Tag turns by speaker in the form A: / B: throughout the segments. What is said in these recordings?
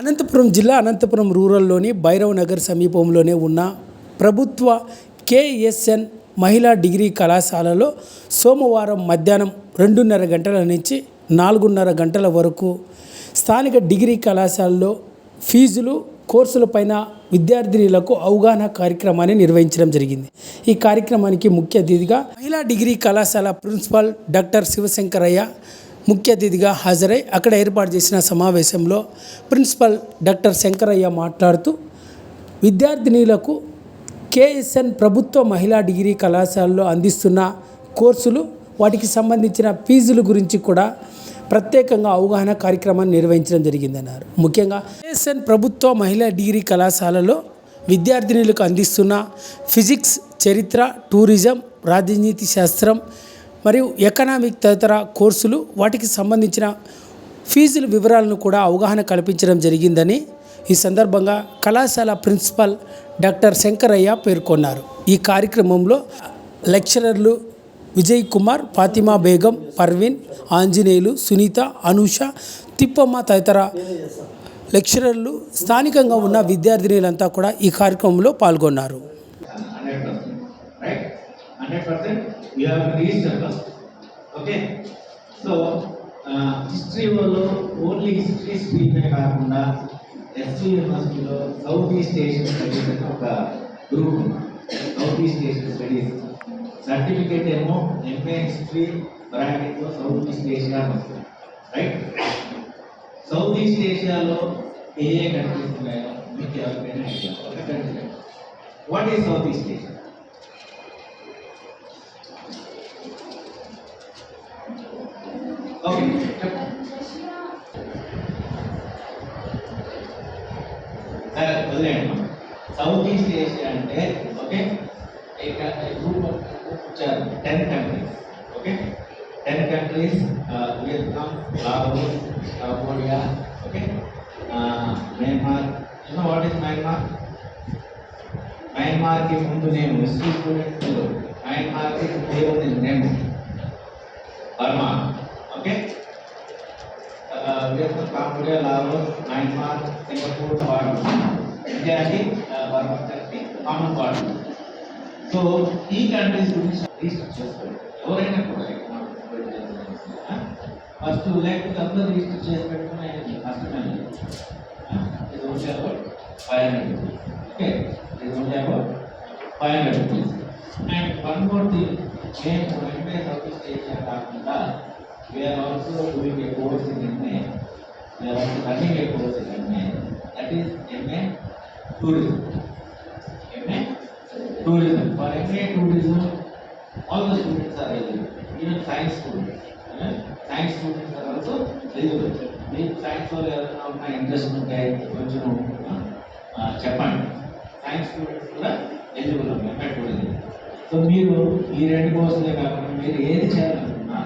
A: అనంతపురం జిల్లా అనంతపురం రూరల్లోని భైరవ్ నగర్ సమీపంలోనే ఉన్న ప్రభుత్వ కేఎస్ఎన్ మహిళా డిగ్రీ కళాశాలలో సోమవారం మధ్యాహ్నం 2:30 గంటల నుంచి 4:30 గంటల వరకు స్థానిక డిగ్రీ కళాశాలలో ఫీజులు కోర్సులపైన విద్యార్థినులకు అవగాహన కార్యక్రమాన్ని నిర్వహించడం జరిగింది. ఈ కార్యక్రమానికి ముఖ్య అతిథిగా మహిళా డిగ్రీ కళాశాల ప్రిన్సిపాల్ డాక్టర్ శివశంకరయ్య ముఖ్య అతిథిగా హాజరై అక్కడ ఏర్పాటు చేసిన సమావేశంలో ప్రిన్సిపల్ డాక్టర్ శంకరయ్య మాట్లాడుతూ విద్యార్థినులకు కేఎస్ఎన్ ప్రభుత్వ మహిళా డిగ్రీ కళాశాలలో అందిస్తున్న కోర్సులు వాటికి సంబంధించిన ఫీజుల గురించి కూడా ప్రత్యేకంగా అవగాహన కార్యక్రమాన్ని నిర్వహించడం జరిగిందన్నారు. ముఖ్యంగా కేఎస్ఎన్ ప్రభుత్వ మహిళా డిగ్రీ కళాశాలలో విద్యార్థినులకు అందిస్తున్న ఫిజిక్స్, చరిత్ర, టూరిజం, రాజనీతి శాస్త్రం మరియు ఎకనామిక్ తదితర కోర్సులు వాటికి సంబంధించిన ఫీజుల వివరాలను కూడా అవగాహన కల్పించడం జరిగిందని ఈ సందర్భంగా కళాశాల ప్రిన్సిపల్ డాక్టర్ శంకరయ్య పేర్కొన్నారు. ఈ కార్యక్రమంలో లెక్చరర్లు విజయ్ కుమార్, ఫాతిమా బేగం, పర్వీన్, ఆంజనేయులు, సునీత, అనూష, తిప్పమ్మ తదితర లెక్చరర్లు స్థానికంగా ఉన్న విద్యార్థినులంతా కూడా ఈ కార్యక్రమంలో పాల్గొన్నారు.
B: 100% you have reached the first. Okay, so history వాళ్ళు ఓన్లీ హిస్టరీ స్ట్రీమ్ కాకుండా ఎస్వి యూనివర్సిటీలో సౌత్ ఈస్ట్ ఏషియన్ స్టడీస్ అని ఒక గ్రూప్ ఉంది. South east Asian studies certificate ఏమో ఎంఏ హిస్టరీ బ్రాకెట్లో సౌత్ ఈస్ట్ ఏషియా అని వస్తుంది. రైట్, సౌత్ ఈస్ట్ ఏషియాలో ఏ ఏ కంట్రీస్ ఉన్నాయో మీకు ఎవరికైనా ఐడియా? ఒక country, what is south east Asia? సరే వదిలేండి. సౌత్ ఈస్ట్ ఏషియా అంటే ఓకే, గ్రూప్ వచ్చారు 10 countries. Okay, 10 countries, Vietnam, Laos, Cambodia, okay, Myanmar. You know what is Myanmar? మయన్మార్కి ముందు నేను హిస్టరీ స్టూడెంట్, మయన్మార్కి దేవుని నేను Burma. Okay, Vietnam, Cambodia, Laos, Myanmar, Singapore, Bharat, ఇండియాకి బర్మా కలిపి కామన్ బార్డర్. సో ఈ కంట్రీస్ గురించి రిజిస్టర్ చేసుకోండి. ఎవరైనా కూడా ఫస్ట్ లేకపోతే అందరూ రిజిస్టర్ చేసి పెట్టుకునే కష్టమైన ఇది ఓన్లీ అబౌట్ 500 rupees. ఓకే, ఇది only about 500 rupees. And one more thing, మేము ఎంఏ సౌత్ ఈస్ట్ ఏషియా కాకుండా we are also doing a course in MA, we are also running a course in MA, that is MA tourism. MA tourism. For MA tourism, all the students are eligible. Even science students. Science students are also eligible. If science వాళ్ళు ఎవరైనా ఉన్న interest ఉంటే కొంచెం చెప్పండి. Science students కూడా eligible MA tourism. So మీరు ఈ 2 కోర్సులే కాకుండా మీరు ఏది చేయాలనుకున్నా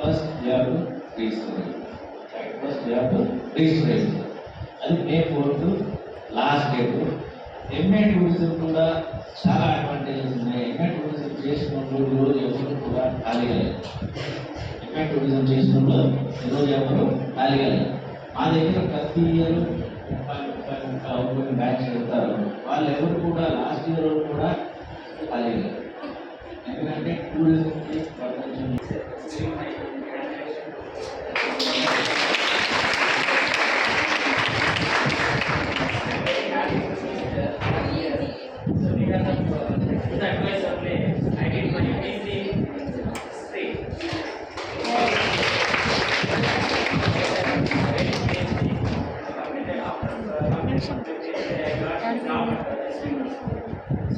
B: first you have to register. Right, first you have to register. అది May 4th last date. MA tourism కూడా చాలా అడ్వాంటేజెస్ ఉన్నాయి. ఎంఏ టూరిజం చేసినప్పుడు ఈరోజు ఎవరు కూడా ఖాళీగా లేదు. ఎంఏ టూరిజం చేసినప్పుడు ఈరోజు ఎవరు ఖాళీగా లేదు. మా దగ్గర ప్రతి ఇయర్ 30 బ్యాచ్ వెళ్తారు. వాళ్ళు ఎవరు కూడా లాస్ట్ ఇయర్ కూడా ఖాళీగా లేదు. ఎందుకంటే టూరిజంకి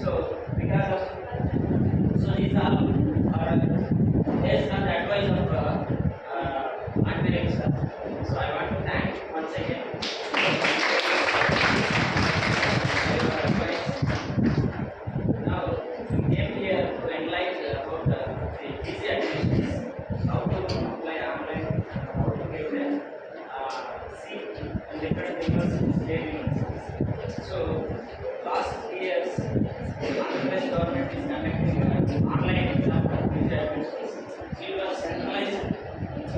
C: So because of these are based on the advice of Andrew sir. So I want to thank once again. Now we came here to enlighten about the easy activities, how to apply online, how to get the seat in different universities. So last 3 years, Andhra Pradesh government is conducting online exam for visa admissions. We were centralized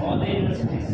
C: all the universities.